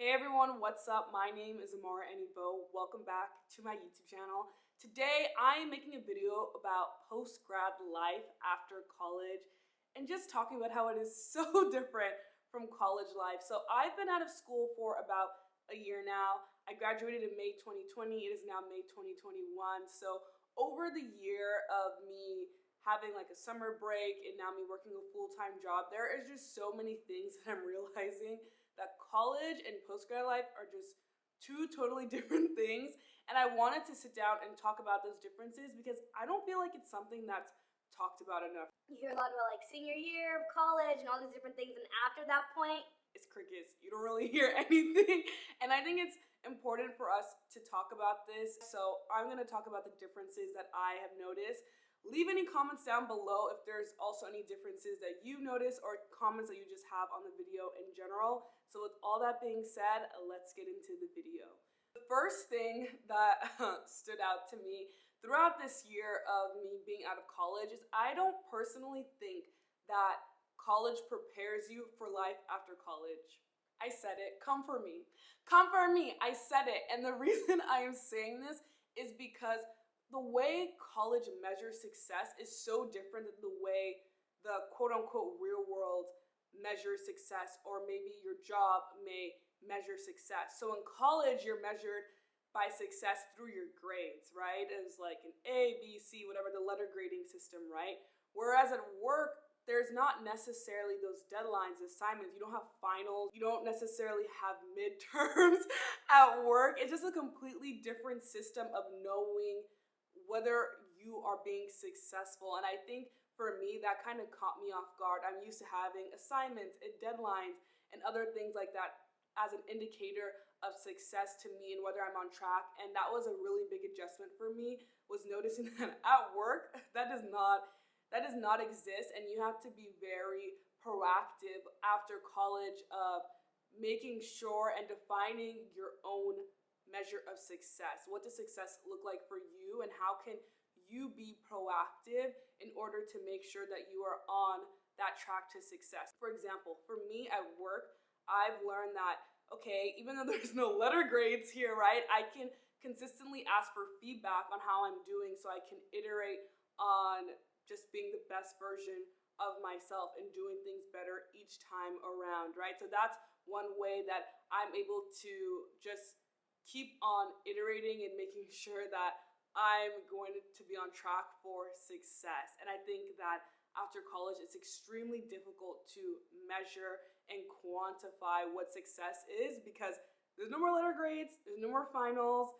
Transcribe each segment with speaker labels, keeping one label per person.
Speaker 1: Hey everyone, what's up? My name is Amara Anibo. Welcome back to my YouTube channel. Today I am making a video about post-grad life after college and just talking about how it is so different from college life. So I've been out of school for about a year now. I graduated in May 2020. It is now May 2021. So over the year of me having like a summer break and now me working a full-time job, there is just so many things that I'm realizing that college and post-grad life are just two totally different things. And I wanted to sit down and talk about those differences because I don't feel like it's something that's talked about enough.
Speaker 2: You hear a lot about like senior year of college and all these different things, and after that point,
Speaker 1: it's crickets. You don't really hear anything. And I think it's important for us to talk about this. So I'm gonna talk about the differences that I have noticed. Leave any comments down below if there's also any differences that you notice or comments that you just have on the video in general. So with all that being said, let's get into the video. The first thing that stood out to me throughout this year of me being out of college is I don't personally think that college prepares you for life after college. I said it. Come for me. Come for me. I said it. And the reason I am saying this is because the way college measures success is so different than the way the quote-unquote real world measures success, or maybe your job may measure success. So in college, you're measured by success through your grades, right? It's like an A, B, C, whatever, the letter grading system, right? Whereas at work, there's not necessarily those deadlines, assignments. You don't have finals. You don't necessarily have midterms at work. It's just a completely different system of knowing whether you are being successful. And I think for me, that kind of caught me off guard. I'm used to having assignments and deadlines and other things like that as an indicator of success to me and whether I'm on track. And that was a really big adjustment for me, was noticing that at work, that does not exist. And you have to be very proactive after college of making sure and defining your own measure of success. What does success look like for you, and how can you be proactive in order to make sure that you are on that track to success? For example, for me at work, I've learned that, okay, even though there's no letter grades here, right, I can consistently ask for feedback on how I'm doing so I can iterate on just being the best version of myself and doing things better each time around, right? So that's one way that I'm able to just keep on iterating and making sure that I'm going to be on track for success. And I think that after college, it's extremely difficult to measure and quantify what success is because there's no more letter grades, there's no more finals,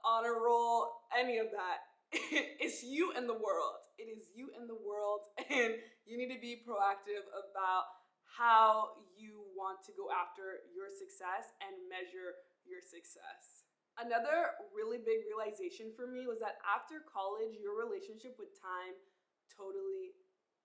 Speaker 1: honor roll, any of that. It's you and the world. It is you and the world, and you need to be proactive about how you want to go after your success and measure your success. Another really big realization for me was that after college, your relationship with time totally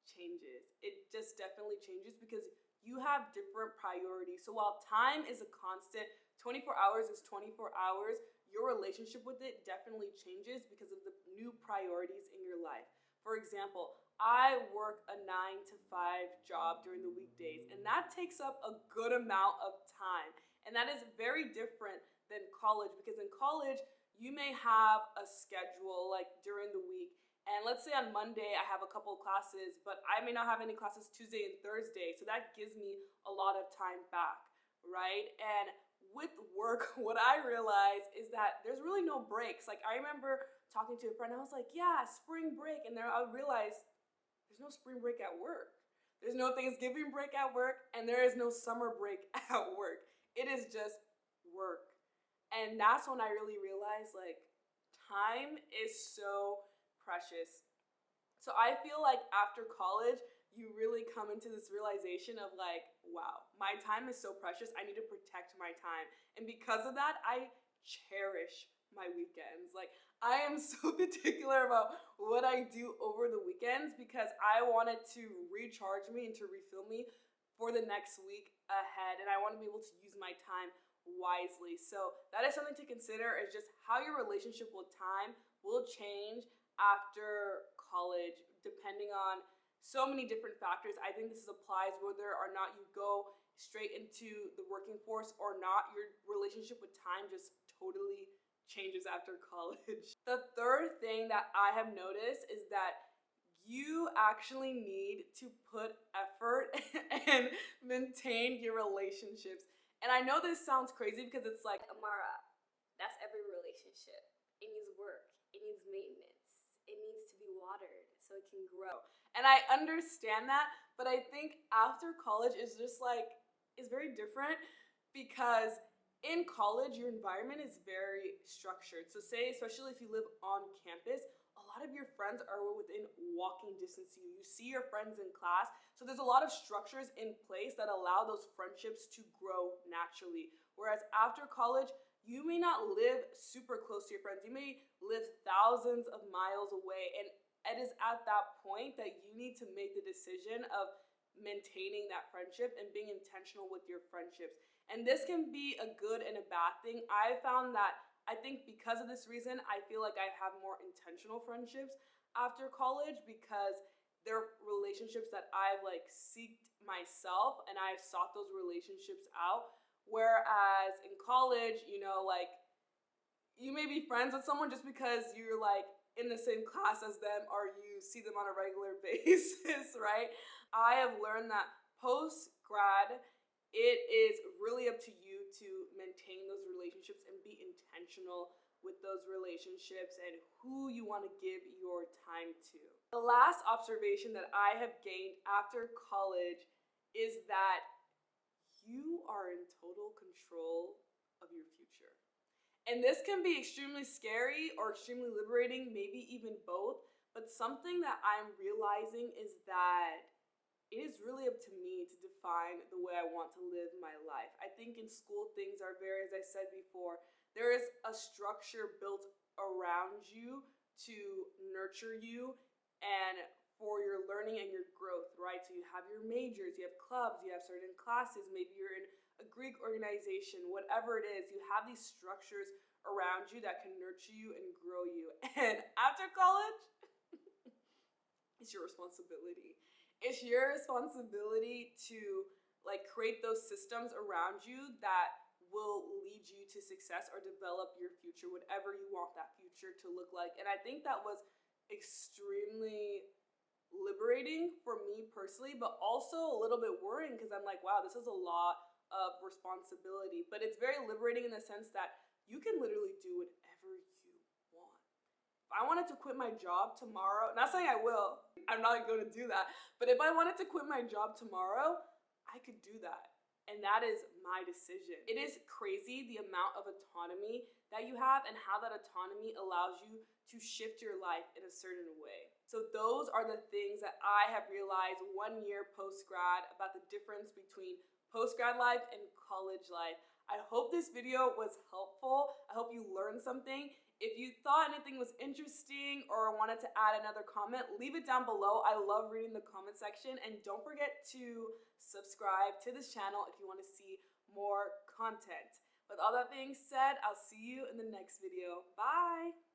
Speaker 1: changes. It just definitely changes because you have different priorities. So while time is a constant, 24 hours is 24 hours, your relationship with it definitely changes because of the new priorities in your life. For example, I work a 9-to-5 job during the weekdays, and that takes up a good amount of time. And that is very different than college, because in college, you may have a schedule like during the week. And let's say on Monday, I have a couple of classes, but I may not have any classes Tuesday and Thursday. So that gives me a lot of time back, right? And with work, what I realized is that there's really no breaks. Like I remember talking to a friend, I was like, yeah, spring break. And then I realized there's no spring break at work. There's no Thanksgiving break at work, and there is no summer break at work. It is just work. And that's when I really realized like time is so precious. So I feel like after college, you really come into this realization of like, wow, my time is so precious. I need to protect my time. And because of that, I cherish my weekends. Like I am so particular about what I do over the weekends because I want it to recharge me and to refill me for the next week ahead. And I want to be able to use my time wisely. So that is something to consider, is just how your relationship with time will change after college, depending on so many different factors. I think this applies whether or not you go straight into the working force or not, your relationship with time just totally changes after college. The third thing that I have noticed is that you actually need to put effort and maintain your relationships. And I know this sounds crazy because it's like,
Speaker 2: Amara, that's every relationship. It needs work. It needs maintenance. It needs to be watered so it can grow.
Speaker 1: and I understand that, but I think after college is just like, is very different because in college, your environment is very structured. So say, especially if you live on campus, a lot of your friends are within walking distance to you. You see your friends in class. So there's a lot of structures in place that allow those friendships to grow naturally. Whereas after college, you may not live super close to your friends. You may live thousands of miles away. And it is at that point that you need to make the decision of maintaining that friendship and being intentional with your friendships. And this can be a good and a bad thing. I found that I think because of this reason, I feel like I have more intentional friendships after college because they're relationships that I've like seeked myself and I've sought those relationships out. Whereas in college, like you may be friends with someone just because you're like in the same class as them or you see them on a regular basis, right? I have learned that post grad, it is really up to you to maintain those relationships and be intentional with those relationships and who you want to give your time to. The last observation that I have gained after college is that you are in total control of your future. And this can be extremely scary or extremely liberating, maybe even both. But something that I'm realizing is that it is really up to me to define the way I want to live my life. I think in school things are very, as I said before, there is a structure built around you to nurture you and for your learning and your growth, right? So you have your majors, you have clubs, you have certain classes, maybe you're in a Greek organization, whatever it is, you have these structures around you that can nurture you and grow you. And after college, it's your responsibility. It's your responsibility to like create those systems around you that will lead you to success or develop your future, whatever you want that future to look like. And I think that was extremely liberating for me personally, but also a little bit worrying because I'm like, wow, this is a lot of responsibility. But it's very liberating in the sense that you can literally do whatever you want. If I wanted to quit my job tomorrow, not saying I will, I'm not going to do that, but if I wanted to quit my job tomorrow, I could do that. And that is my decision. It is crazy the amount of autonomy that you have and how that autonomy allows you to shift your life in a certain way. So those are the things that I have realized 1 year post-grad about the difference between post-grad life and college life. I hope this video was helpful. I hope you learned something. If you thought anything was interesting or wanted to add another comment, leave it down below. I love reading the comment section. And don't forget to subscribe to this channel if you want to see more content. With all that being said, I'll see you in the next video. Bye!